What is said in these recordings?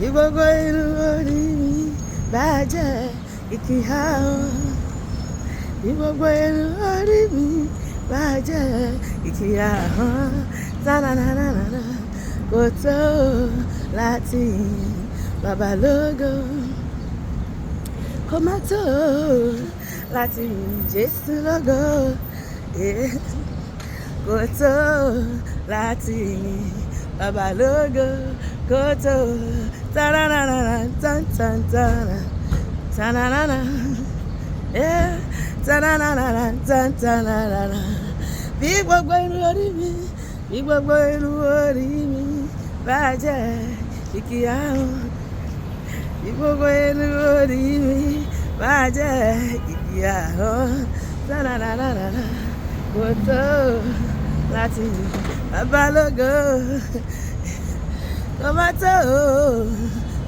bí gbogbo inú orí mi bàjẹ́ ìkìyà o. Bí gbogbo inú orí mi bàjẹ́ ìkìyà o. Tananana kò tó láti yìn bàbá lógo. Kò má tó láti yìn Jésù lógo. Kò tó láti yìn bàbá lógo. Kò tó tananana tantanana tananana tananana tantanana. Bí gbogbo inú orí mi, bí gbogbo inú orí mi bàjẹ́ ìkìyà o. Bí gbogbo inú orí mi bàjẹ́ ìkìyà o. Tananana kò tó láti yìn bàbá lógo. Kò má tó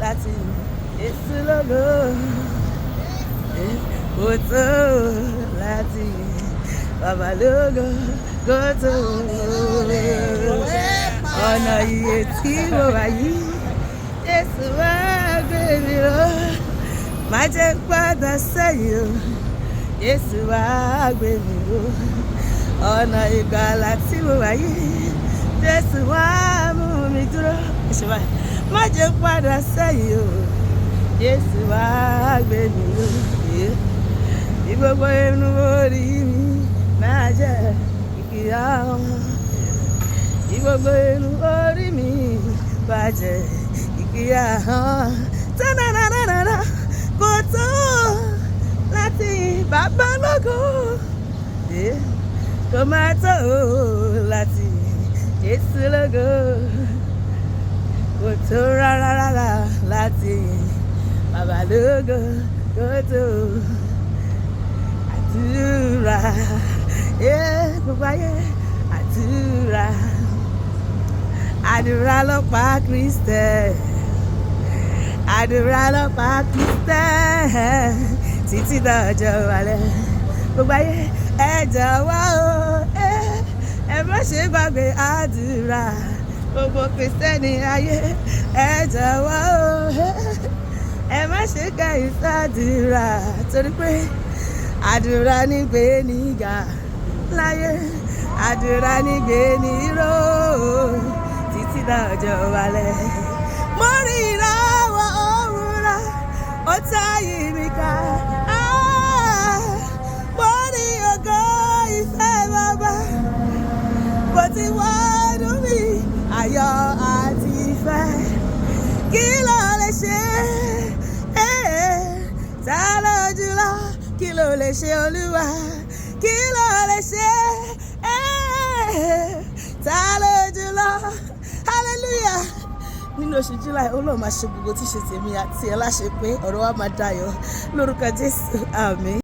láti yìn Jésù lógo. Kò tó láti yìn bàbá lógo. Kò tó ọ̀nà iye tí mo wà yìí Jésù wá gbé mi lọ. Má jẹ́ padà sẹ́yìn o, Jésù wá gbé mi lọ. Ọ̀nà ìgbàlà tí mo wà yìí Jésù wá mú mi dúró. Má jẹ́ padà sẹ́yìn o, Jésù wá gbé mi lọ. Bí gbogbo inú orí mi máa jẹ́ ìkìyà o. Bí gbogbo inú orí mi bàjẹ́ ìkìyà o. Tananana kò tó láti yìn bàbá lógo. Kò má tó láti yìn Jésù lógo. Kò tó rárá láti yìn bàbá lógo. Kò tó àdúrà gbogbo ayé àdúrà. Àdúrà ló pa Kristẹ́. Àdúrà ló pa Kristẹ́ títí dọjọ́ alẹ́. Gbogbo ayé ẹ jọ̀wọ́ o, ẹ má ṣe gbàgbé àdúrà. Gbogbo Kristẹni ayé ẹ jọ̀wọ́ o, ẹ má ṣe kẹ̀yìn sádùúrà. Torí pé àdúrà ní gbé nígà láyé. Àdúrà ní gbé ní ró títí dọjọ́ alẹ́. Mo rí ìràwọ̀ òwúrọ̀ ó táyì mi ká. Mo rí ògo ìfẹ́ bàbá bó ti wọnú mi, ayọ̀ àti ìfẹ́. Kí ló lè ṣe? Ta ló jùlọ? Kí ló lè ṣe Olúwa? Kí ló lè ṣe? Ta ló jùlọ? Hallelujah. Nínú oṣù July Ọlọ́run máa ṣe gbogbo tí ṣe tèmi àti ẹ láṣẹ pé ọ̀rọ̀ wa máa dayọ̀ lórúkọ Jésù. Àmín.